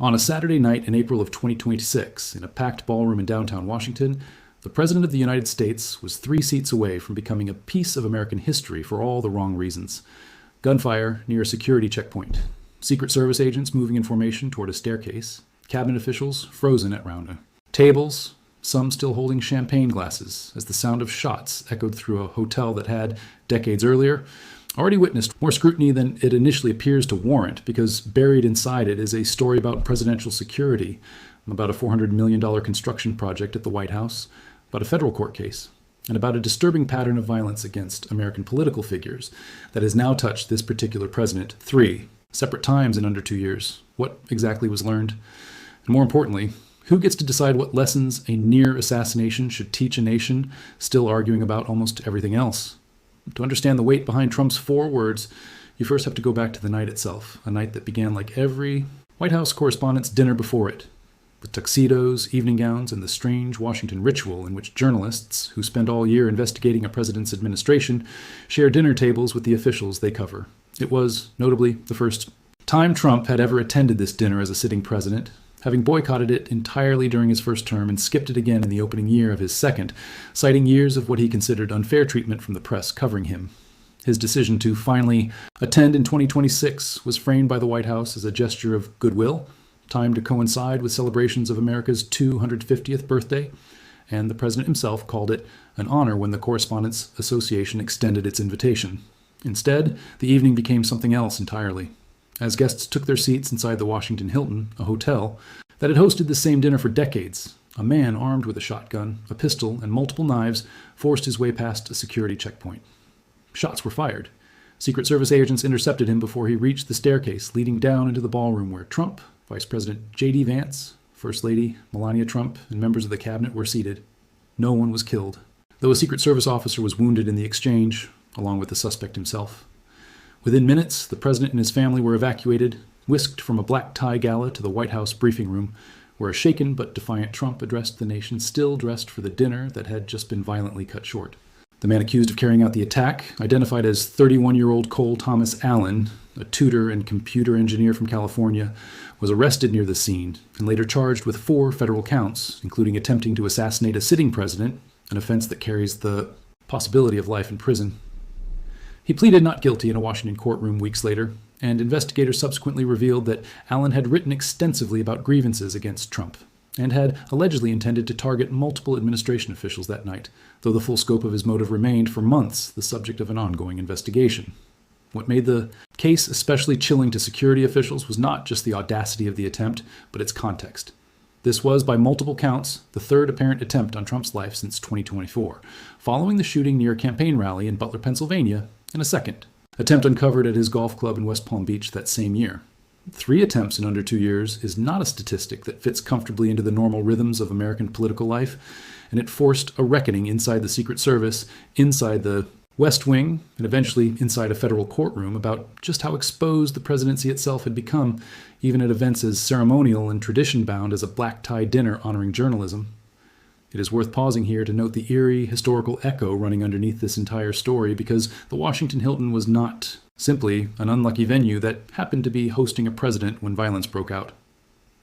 On a Saturday night in April of 2026, in a packed ballroom in downtown Washington, the President of the United States was 3 seats away from becoming a piece of American history for all the wrong reasons. Gunfire near a security checkpoint, Secret Service agents moving in formation toward a staircase, cabinet officials frozen at round tables, some still holding champagne glasses as the sound of shots echoed through a hotel that had, decades earlier, already witnessed more scrutiny than it initially appears to warrant, because buried inside it is a story about presidential security, about a $400 million construction project at the White House, about a federal court case, and about a disturbing pattern of violence against American political figures that has now touched this particular president 3 separate times in under 2 years. What exactly was learned? And more importantly, who gets to decide what lessons a near assassination should teach a nation still arguing about almost everything else? To understand the weight behind Trump's 4 words, you first have to go back to the night itself, a night that began like every White House Correspondents Dinner before it, with tuxedos, evening gowns, and the strange Washington ritual in which journalists, who spend all year investigating a president's administration, share dinner tables with the officials they cover. It was, notably, the first time Trump had ever attended this dinner as a sitting president, having boycotted it entirely during his first term and skipped it again in the opening year of his second, citing years of what he considered unfair treatment from the press covering him. His decision to finally attend in 2026 was framed by the White House as a gesture of goodwill, timed to coincide with celebrations of America's 250th birthday, and the president himself called it an honor when the Correspondents Association extended its invitation. Instead, the evening became something else entirely. As guests took their seats inside the Washington Hilton, a hotel that had hosted the same dinner for decades, a man armed with a shotgun, a pistol, and multiple knives forced his way past a security checkpoint. Shots were fired. Secret Service agents intercepted him before he reached the staircase leading down into the ballroom where Trump, Vice President J.D. Vance, First Lady Melania Trump, and members of the cabinet were seated. No one was killed, though a Secret Service officer was wounded in the exchange, along with the suspect himself. Within minutes, the president and his family were evacuated, whisked from a black tie gala to the White House briefing room, where a shaken but defiant Trump addressed the nation still dressed for the dinner that had just been violently cut short. The man accused of carrying out the attack, identified as 31-year-old Cole Thomas Allen, a tutor and computer engineer from California, was arrested near the scene and later charged with 4 federal counts, including attempting to assassinate a sitting president, an offense that carries the possibility of life in prison. He pleaded not guilty in a Washington courtroom weeks later, and investigators subsequently revealed that Allen had written extensively about grievances against Trump, and had allegedly intended to target multiple administration officials that night, though the full scope of his motive remained for months the subject of an ongoing investigation. What made the case especially chilling to security officials was not just the audacity of the attempt, but its context. This was, by multiple counts, the 3rd apparent attempt on Trump's life since 2024, following the shooting near a campaign rally in Butler, Pennsylvania, and a second attempt uncovered at his golf club in West Palm Beach that same year. 3 attempts in under 2 years is not a statistic that fits comfortably into the normal rhythms of American political life, and it forced a reckoning inside the Secret Service, inside the West Wing, and eventually inside a federal courtroom about just how exposed the presidency itself had become, even at events as ceremonial and tradition-bound as a black-tie dinner honoring journalism. It is worth pausing here to note the eerie historical echo running underneath this entire story, because the Washington Hilton was not simply an unlucky venue that happened to be hosting a president when violence broke out.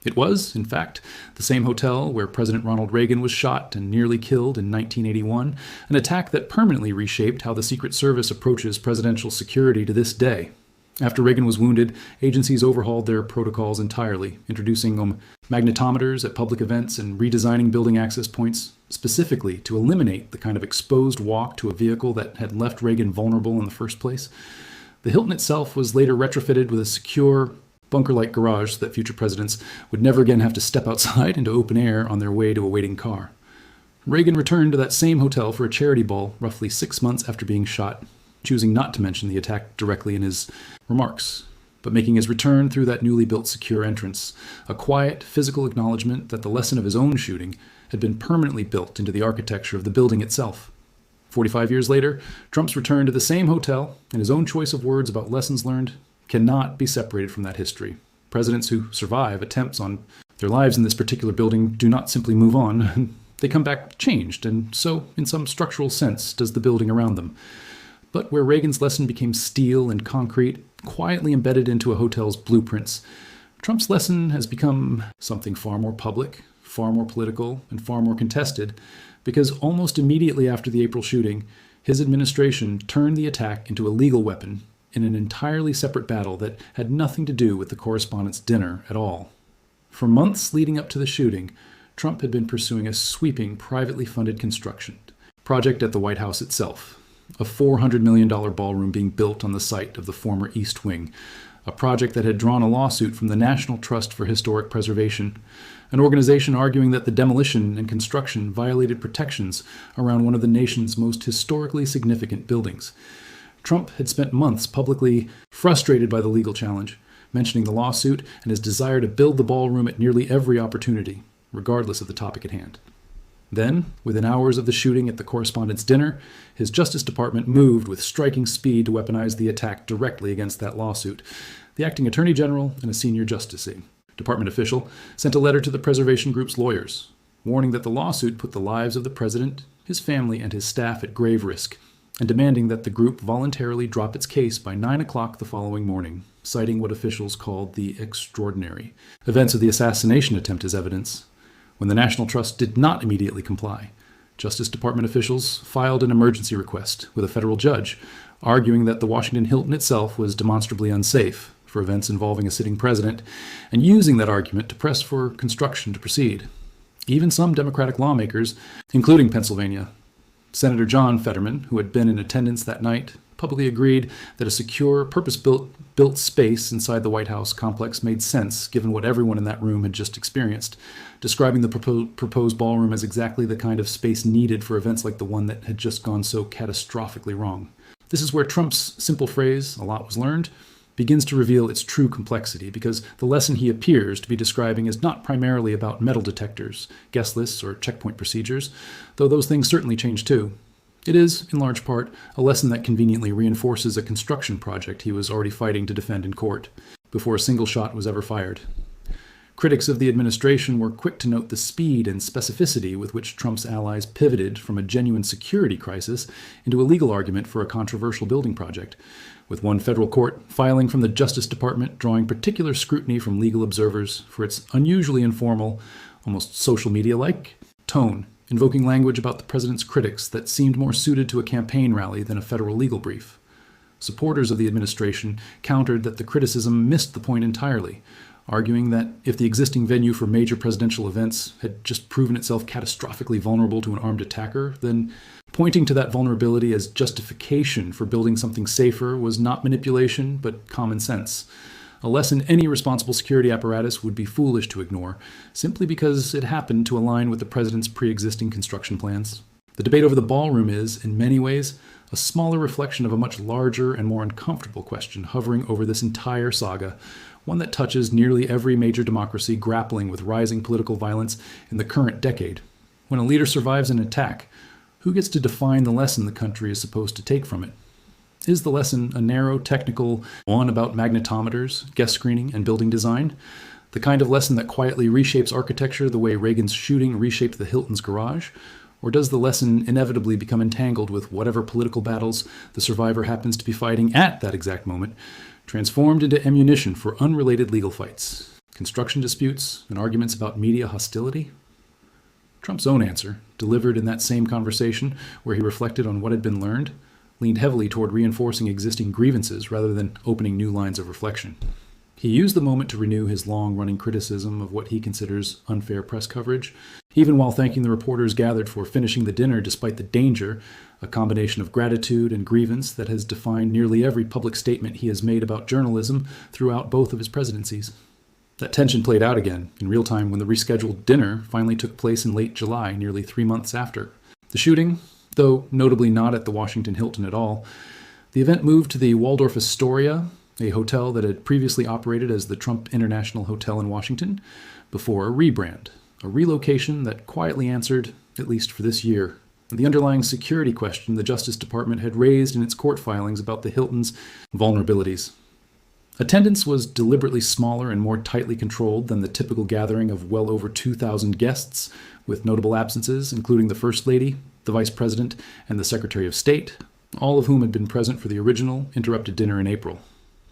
It was, in fact, the same hotel where President Ronald Reagan was shot and nearly killed in 1981, an attack that permanently reshaped how the Secret Service approaches presidential security to this day. After Reagan was wounded, agencies overhauled their protocols entirely, introducing magnetometers at public events and redesigning building access points, specifically to eliminate the kind of exposed walk to a vehicle that had left Reagan vulnerable in the first place. The Hilton itself was later retrofitted with a secure, bunker-like garage so that future presidents would never again have to step outside into open air on their way to a waiting car. Reagan returned to that same hotel for a charity ball roughly 6 months after being shot, choosing not to mention the attack directly in his remarks, but making his return through that newly built secure entrance, a quiet, physical acknowledgement that the lesson of his own shooting had been permanently built into the architecture of the building itself. 45 years later, Trump's return to the same hotel and his own choice of words about lessons learned cannot be separated from that history. Presidents who survive attempts on their lives in this particular building do not simply move on. They come back changed, and so, in some structural sense, does the building around them. But where Reagan's lesson became steel and concrete, quietly embedded into a hotel's blueprints, Trump's lesson has become something far more public, far more political, and far more contested, because almost immediately after the April shooting, his administration turned the attack into a legal weapon in an entirely separate battle that had nothing to do with the Correspondents' Dinner at all. For months leading up to the shooting, Trump had been pursuing a sweeping, privately funded construction project at the White House itself, a $400 million ballroom being built on the site of the former East Wing, a project that had drawn a lawsuit from the National Trust for Historic Preservation, an organization arguing that the demolition and construction violated protections around one of the nation's most historically significant buildings. Trump had spent months publicly frustrated by the legal challenge, mentioning the lawsuit and his desire to build the ballroom at nearly every opportunity, regardless of the topic at hand. Then, within hours of the shooting at the Correspondents' Dinner, his Justice Department moved with striking speed to weaponize the attack directly against that lawsuit. The acting attorney general and a senior justice department official sent a letter to the preservation group's lawyers, warning that the lawsuit put the lives of the president, his family, and his staff at grave risk, and demanding that the group voluntarily drop its case by 9 o'clock the following morning, citing what officials called the extraordinary events of the assassination attempt as evidence. When the National Trust did not immediately comply, Justice Department officials filed an emergency request with a federal judge, arguing that the Washington Hilton itself was demonstrably unsafe for events involving a sitting president, and using that argument to press for construction to proceed. Even some Democratic lawmakers, including Pennsylvania Senator John Fetterman, who had been in attendance that night, publicly agreed that a secure, purpose-built space inside the White House complex made sense given what everyone in that room had just experienced, describing the proposed ballroom as exactly the kind of space needed for events like the one that had just gone so catastrophically wrong. This is where Trump's simple phrase, "a lot was learned," begins to reveal its true complexity, because the lesson he appears to be describing is not primarily about metal detectors, guest lists, or checkpoint procedures, though those things certainly change too. It is, in large part, a lesson that conveniently reinforces a construction project he was already fighting to defend in court, before a single shot was ever fired. Critics of the administration were quick to note the speed and specificity with which Trump's allies pivoted from a genuine security crisis into a legal argument for a controversial building project, with one federal court filing from the Justice Department drawing particular scrutiny from legal observers for its unusually informal, almost social media-like, tone, invoking language about the president's critics that seemed more suited to a campaign rally than a federal legal brief. Supporters of the administration countered that the criticism missed the point entirely, arguing that if the existing venue for major presidential events had just proven itself catastrophically vulnerable to an armed attacker, then pointing to that vulnerability as justification for building something safer was not manipulation, but common sense. A lesson any responsible security apparatus would be foolish to ignore, simply because it happened to align with the president's pre-existing construction plans. The debate over the ballroom is, in many ways, a smaller reflection of a much larger and more uncomfortable question hovering over this entire saga, one that touches nearly every major democracy grappling with rising political violence in the current decade. When a leader survives an attack, who gets to define the lesson the country is supposed to take from it? Is the lesson a narrow, technical one about magnetometers, guest screening, and building design? The kind of lesson that quietly reshapes architecture the way Reagan's shooting reshaped the Hilton's garage? Or does the lesson inevitably become entangled with whatever political battles the survivor happens to be fighting at that exact moment, transformed into ammunition for unrelated legal fights, construction disputes, and arguments about media hostility? Trump's own answer, delivered in that same conversation where he reflected on what had been learned, leaned heavily toward reinforcing existing grievances rather than opening new lines of reflection. He used the moment to renew his long-running criticism of what he considers unfair press coverage, even while thanking the reporters gathered for finishing the dinner despite the danger, a combination of gratitude and grievance that has defined nearly every public statement he has made about journalism throughout both of his presidencies. That tension played out again in real time when the rescheduled dinner finally took place in late July, nearly 3 months after the shooting. Though notably not at the Washington Hilton at all, the event moved to the Waldorf Astoria, a hotel that had previously operated as the Trump International Hotel in Washington, before a rebrand, a relocation that quietly answered, at least for this year, the underlying security question the Justice Department had raised in its court filings about the Hilton's vulnerabilities. Attendance was deliberately smaller and more tightly controlled than the typical gathering of well over 2,000 guests, with notable absences, including the First Lady, the Vice President, and the Secretary of State, all of whom had been present for the original interrupted dinner in April.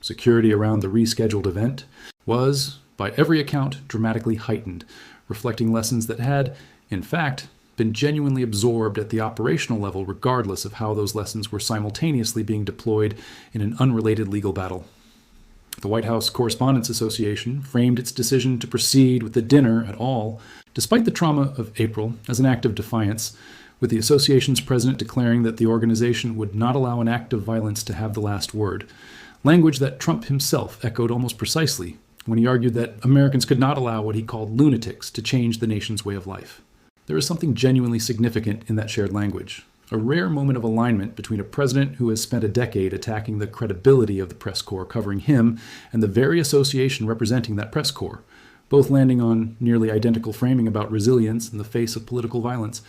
Security around the rescheduled event was, by every account, dramatically heightened, reflecting lessons that had, in fact, been genuinely absorbed at the operational level regardless of how those lessons were simultaneously being deployed in an unrelated legal battle. The White House Correspondents Association framed its decision to proceed with the dinner at all, despite the trauma of April, as an act of defiance, with the association's president declaring that the organization would not allow an act of violence to have the last word, language that Trump himself echoed almost precisely when he argued that Americans could not allow what he called lunatics to change the nation's way of life. There is something genuinely significant in that shared language, a rare moment of alignment between a president who has spent a decade attacking the credibility of the press corps covering him and the very association representing that press corps, both landing on nearly identical framing about resilience in the face of political violence.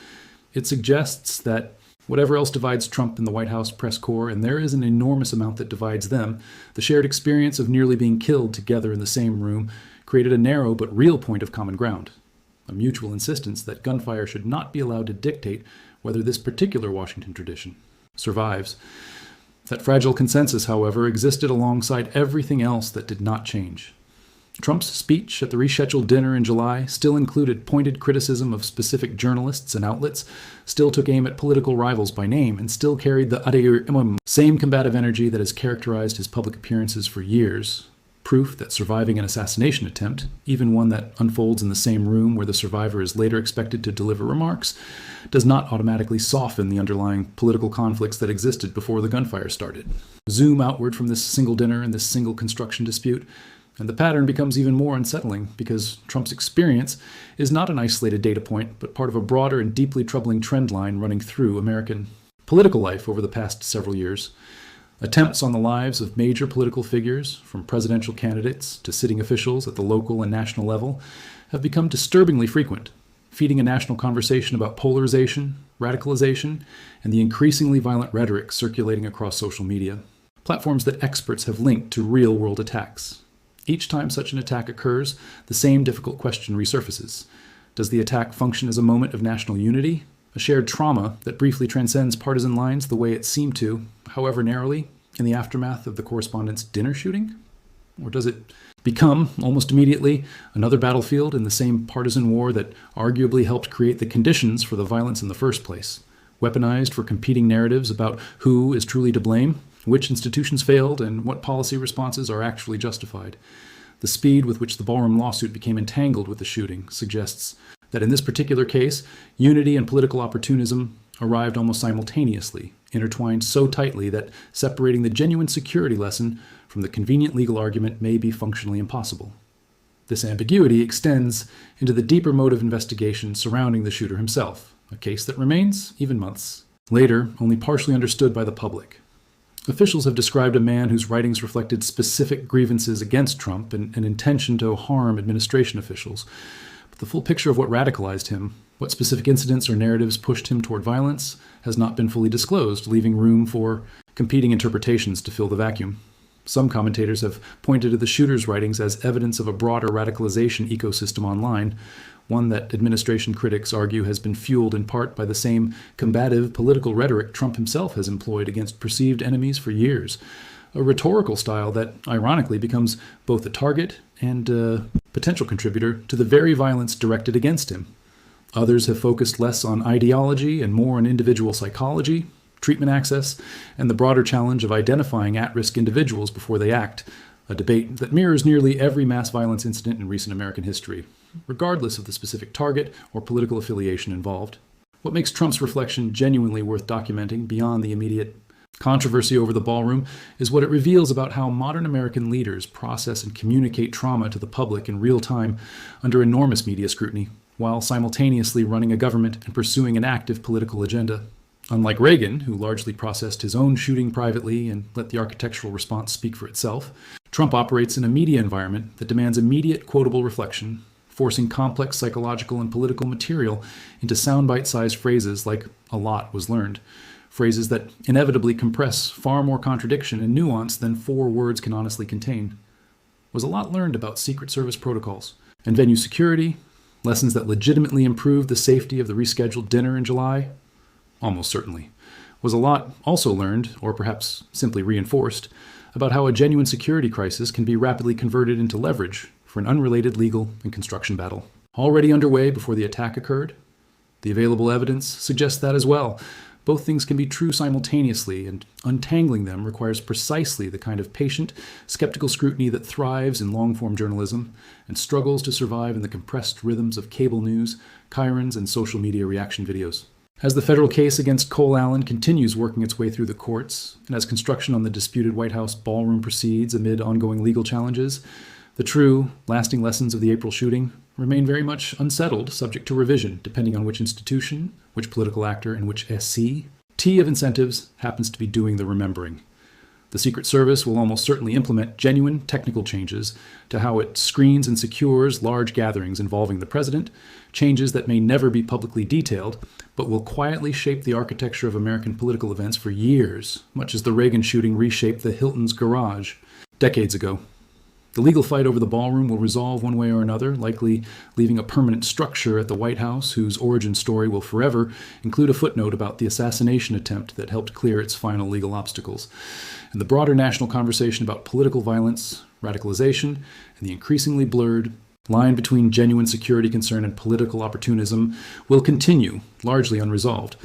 It suggests that whatever else divides Trump and the White House press corps, and there is an enormous amount that divides them, the shared experience of nearly being killed together in the same room created a narrow but real point of common ground, a mutual insistence that gunfire should not be allowed to dictate whether this particular Washington tradition survives. That fragile consensus, however, existed alongside everything else that did not change. Trump's speech at the rescheduled dinner in July still included pointed criticism of specific journalists and outlets, still took aim at political rivals by name, and still carried the same combative energy that has characterized his public appearances for years. Proof that surviving an assassination attempt, even one that unfolds in the same room where the survivor is later expected to deliver remarks, does not automatically soften the underlying political conflicts that existed before the gunfire started. Zoom outward from this single dinner and this single construction dispute, and the pattern becomes even more unsettling because Trump's experience is not an isolated data point, but part of a broader and deeply troubling trend line running through American political life over the past several years. Attempts on the lives of major political figures, from presidential candidates to sitting officials at the local and national level, have become disturbingly frequent, feeding a national conversation about polarization, radicalization, and the increasingly violent rhetoric circulating across social media, platforms that experts have linked to real-world attacks. Each time such an attack occurs, the same difficult question resurfaces. Does the attack function as a moment of national unity? A shared trauma that briefly transcends partisan lines the way it seemed to, however narrowly, in the aftermath of the Correspondents' Dinner shooting? Or does it become, almost immediately, another battlefield in the same partisan war that arguably helped create the conditions for the violence in the first place, weaponized for competing narratives about who is truly to blame, which institutions failed, and what policy responses are actually justified? The speed with which the Ballroom lawsuit became entangled with the shooting suggests that in this particular case, unity and political opportunism arrived almost simultaneously, intertwined so tightly that separating the genuine security lesson from the convenient legal argument may be functionally impossible. This ambiguity extends into the deeper motive investigation surrounding the shooter himself, a case that remains, even months later, only partially understood by the public. Officials have described a man whose writings reflected specific grievances against Trump and an intention to harm administration officials. The full picture of what radicalized him, what specific incidents or narratives pushed him toward violence, has not been fully disclosed, leaving room for competing interpretations to fill the vacuum. Some commentators have pointed to the shooter's writings as evidence of a broader radicalization ecosystem online, one that administration critics argue has been fueled in part by the same combative political rhetoric Trump himself has employed against perceived enemies for years, a rhetorical style that, ironically, becomes both a target and a potential contributor to the very violence directed against him. Others have focused less on ideology and more on individual psychology, treatment access, and the broader challenge of identifying at-risk individuals before they act, a debate that mirrors nearly every mass violence incident in recent American history, regardless of the specific target or political affiliation involved. What makes Trump's reflection genuinely worth documenting beyond the immediate controversy over the ballroom is what it reveals about how modern American leaders process and communicate trauma to the public in real time under enormous media scrutiny, while simultaneously running a government and pursuing an active political agenda. Unlike Reagan, who largely processed his own shooting privately and let the architectural response speak for itself, Trump operates in a media environment that demands immediate quotable reflection, forcing complex psychological and political material into soundbite-sized phrases like "a lot was learned," phrases that inevitably compress far more contradiction and nuance than 4 words can honestly contain. Was a lot learned about Secret Service protocols and venue security, lessons that legitimately improved the safety of the rescheduled dinner in July? Almost certainly. Was a lot also learned, or perhaps simply reinforced, about how a genuine security crisis can be rapidly converted into leverage for an unrelated legal and construction battle. Already underway before the attack occurred? The available evidence suggests that as well. Both things can be true simultaneously, and untangling them requires precisely the kind of patient, skeptical scrutiny that thrives in long-form journalism and struggles to survive in the compressed rhythms of cable news, chyrons, and social media reaction videos. As the federal case against Cole Allen continues working its way through the courts, and as construction on the disputed White House ballroom proceeds amid ongoing legal challenges, the true, lasting lessons of the April shooting remain very much unsettled, subject to revision, depending on which institution, which political actor, and which SC T of incentives happens to be doing the remembering. The Secret Service will almost certainly implement genuine technical changes to how it screens and secures large gatherings involving the president, changes that may never be publicly detailed, but will quietly shape the architecture of American political events for years, much as the Reagan shooting reshaped the Hilton's garage decades ago. The legal fight over the ballroom will resolve one way or another, likely leaving a permanent structure at the White House whose origin story will forever include a footnote about the assassination attempt that helped clear its final legal obstacles. And the broader national conversation about political violence, radicalization, and the increasingly blurred line between genuine security concern and political opportunism will continue, largely unresolved,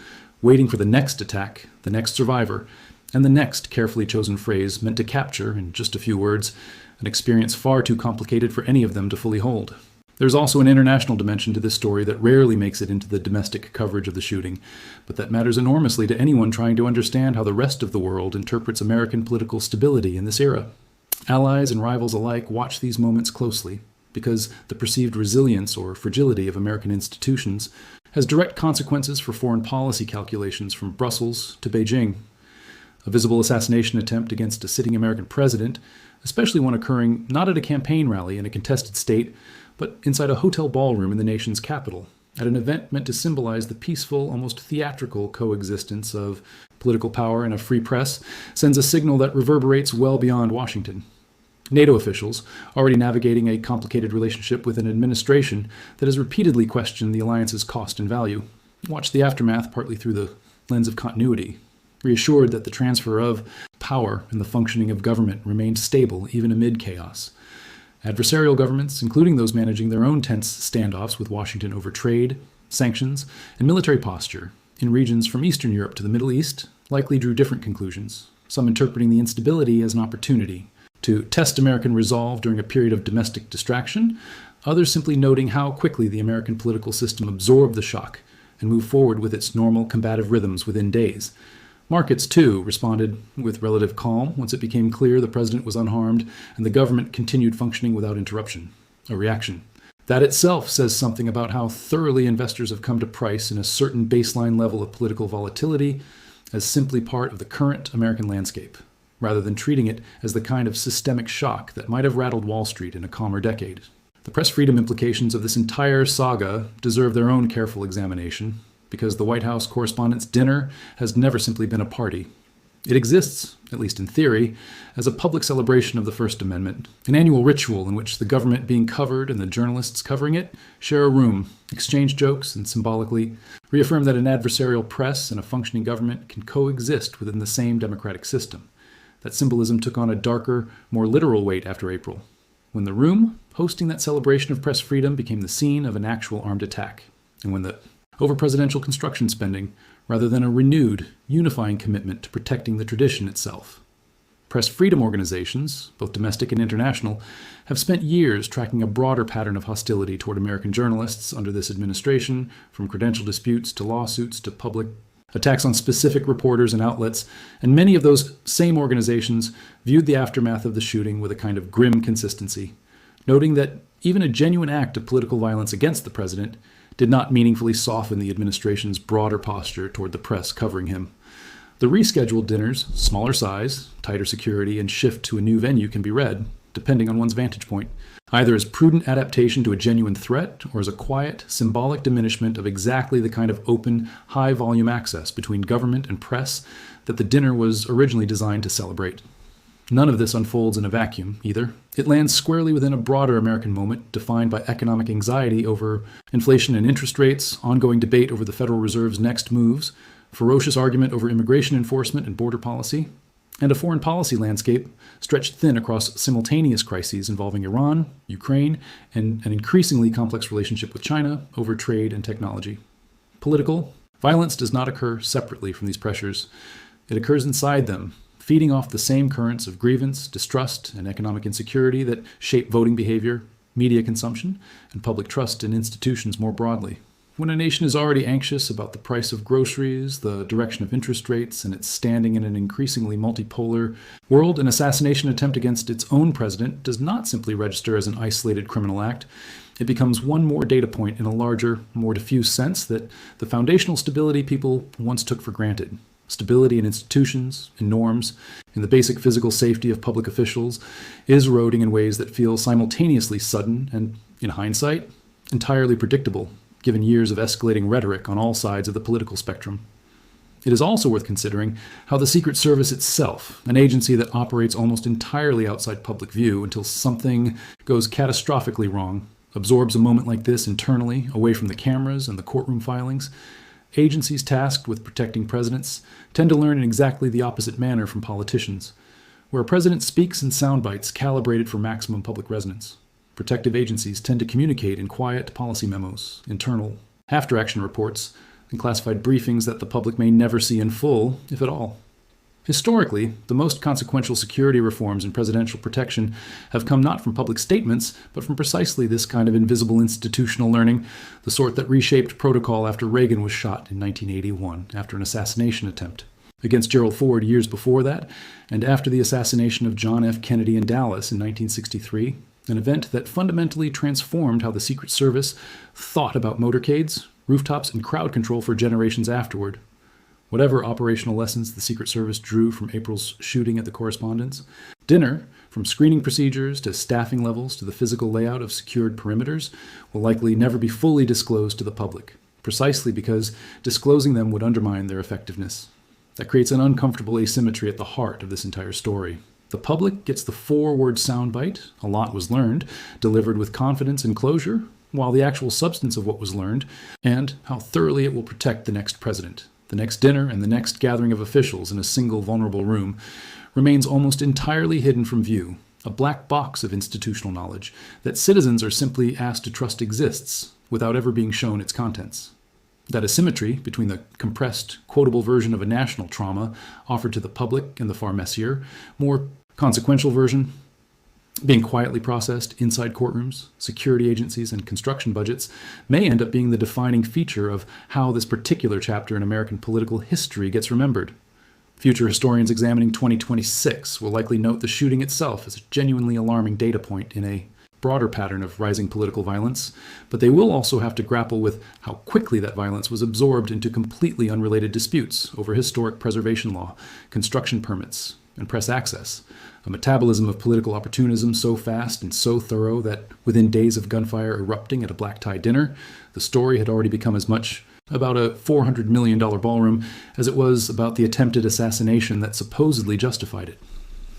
waiting for the next attack, the next survivor, and the next carefully chosen phrase meant to capture, in just a few words, an experience far too complicated for any of them to fully hold. There's also an international dimension to this story that rarely makes it into the domestic coverage of the shooting, but that matters enormously to anyone trying to understand how the rest of the world interprets American political stability in this era. Allies and rivals alike watch these moments closely, because the perceived resilience or fragility of American institutions has direct consequences for foreign policy calculations from Brussels to Beijing. A visible assassination attempt against a sitting American president, especially one occurring not at a campaign rally in a contested state, but inside a hotel ballroom in the nation's capital, at an event meant to symbolize the peaceful, almost theatrical coexistence of political power and a free press, sends a signal that reverberates well beyond Washington. NATO officials, already navigating a complicated relationship with an administration that has repeatedly questioned the alliance's cost and value, watch the aftermath partly through the lens of continuity, reassured that the transfer of power and the functioning of government remained stable even amid chaos. Adversarial governments, including those managing their own tense standoffs with Washington over trade, sanctions, and military posture in regions from Eastern Europe to the Middle East, likely drew different conclusions, some interpreting the instability as an opportunity to test American resolve during a period of domestic distraction, others simply noting how quickly the American political system absorbed the shock and moved forward with its normal combative rhythms within days. Markets, too, responded with relative calm once it became clear the president was unharmed and the government continued functioning without interruption, a reaction. That itself says something about how thoroughly investors have come to price in a certain baseline level of political volatility as simply part of the current American landscape, rather than treating it as the kind of systemic shock that might have rattled Wall Street in a calmer decade. The press freedom implications of this entire saga deserve their own careful examination, because the White House Correspondents Dinner has never simply been a party. It exists, at least in theory, as a public celebration of the First Amendment, an annual ritual in which the government being covered and the journalists covering it share a room, exchange jokes, and symbolically reaffirm that an adversarial press and a functioning government can coexist within the same democratic system. That symbolism took on a darker, more literal weight after April, when the room hosting that celebration of press freedom became the scene of an actual armed attack, and when the over-presidential construction spending rather than a renewed, unifying commitment to protecting the tradition itself. Press freedom organizations, both domestic and international, have spent years tracking a broader pattern of hostility toward American journalists under this administration, from credential disputes to lawsuits to public attacks on specific reporters and outlets, and many of those same organizations viewed the aftermath of the shooting with a kind of grim consistency, noting that even a genuine act of political violence against the president did not meaningfully soften the administration's broader posture toward the press covering him. The rescheduled dinners, smaller size, tighter security, and shift to a new venue can be read, depending on one's vantage point, either as prudent adaptation to a genuine threat or as a quiet, symbolic diminishment of exactly the kind of open, high-volume access between government and press that the dinner was originally designed to celebrate. None of this unfolds in a vacuum, either. It lands squarely within a broader American moment defined by economic anxiety over inflation and interest rates, ongoing debate over the Federal Reserve's next moves, ferocious argument over immigration enforcement and border policy, and a foreign policy landscape stretched thin across simultaneous crises involving Iran, Ukraine, and an increasingly complex relationship with China over trade and technology. Political violence does not occur separately from these pressures. It occurs inside them, feeding off the same currents of grievance, distrust, and economic insecurity that shape voting behavior, media consumption, and public trust in institutions more broadly. When a nation is already anxious about the price of groceries, the direction of interest rates, and its standing in an increasingly multipolar world, an assassination attempt against its own president does not simply register as an isolated criminal act. It becomes one more data point in a larger, more diffuse sense that the foundational stability people once took for granted, stability in institutions, in norms, in the basic physical safety of public officials, is eroding in ways that feel simultaneously sudden and, in hindsight, entirely predictable, given years of escalating rhetoric on all sides of the political spectrum. It is also worth considering how the Secret Service itself, an agency that operates almost entirely outside public view until something goes catastrophically wrong, absorbs a moment like this internally, away from the cameras and the courtroom filings. Agencies tasked with protecting presidents tend to learn in exactly the opposite manner from politicians, where a president speaks in sound bites calibrated for maximum public resonance. Protective agencies tend to communicate in quiet policy memos, internal after-action reports, and classified briefings that the public may never see in full, if at all. Historically, the most consequential security reforms in presidential protection have come not from public statements, but from precisely this kind of invisible institutional learning, the sort that reshaped protocol after Reagan was shot in 1981 after an assassination attempt, against Gerald Ford years before that, and after the assassination of John F. Kennedy in Dallas in 1963, an event that fundamentally transformed how the Secret Service thought about motorcades, rooftops, and crowd control for generations afterward. Whatever operational lessons the Secret Service drew from April's shooting at the Correspondents Dinner, from screening procedures to staffing levels to the physical layout of secured perimeters, will likely never be fully disclosed to the public, precisely because disclosing them would undermine their effectiveness. That creates an uncomfortable asymmetry at the heart of this entire story. The public gets the four-word soundbite, "a lot was learned," delivered with confidence and closure, while the actual substance of what was learned, and how thoroughly it will protect the next president, the next dinner, and the next gathering of officials in a single vulnerable room, remains almost entirely hidden from view, a black box of institutional knowledge that citizens are simply asked to trust exists without ever being shown its contents. That asymmetry between the compressed, quotable version of a national trauma offered to the public and the far messier, more consequential version, being quietly processed inside courtrooms, security agencies, and construction budgets, may end up being the defining feature of how this particular chapter in American political history gets remembered. Future historians examining 2026 will likely note the shooting itself as a genuinely alarming data point in a broader pattern of rising political violence, but they will also have to grapple with how quickly that violence was absorbed into completely unrelated disputes over historic preservation law, construction permits, and press access, a metabolism of political opportunism so fast and so thorough that within days of gunfire erupting at a black-tie dinner, the story had already become as much about a $400 million ballroom as it was about the attempted assassination that supposedly justified it.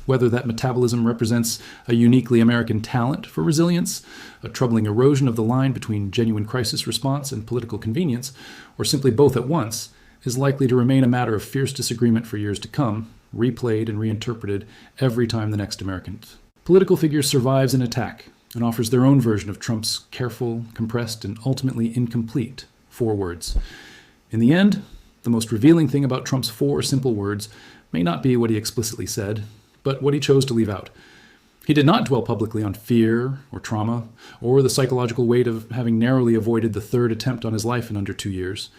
Whether that metabolism represents a uniquely American talent for resilience, a troubling erosion of the line between genuine crisis response and political convenience, or simply both at once, is likely to remain a matter of fierce disagreement for years to come, replayed and reinterpreted every time the next American political figure survives an attack and offers their own version of Trump's careful, compressed, and ultimately incomplete 4 words. In the end, the most revealing thing about Trump's 4 simple words may not be what he explicitly said, but what he chose to leave out. He did not dwell publicly on fear or trauma or the psychological weight of having narrowly avoided the 3rd attempt on his life in under 2 years.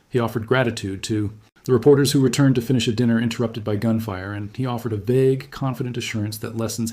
He offered gratitude to the reporters who returned to finish a dinner interrupted by gunfire, and he offered a vague, confident assurance that lessons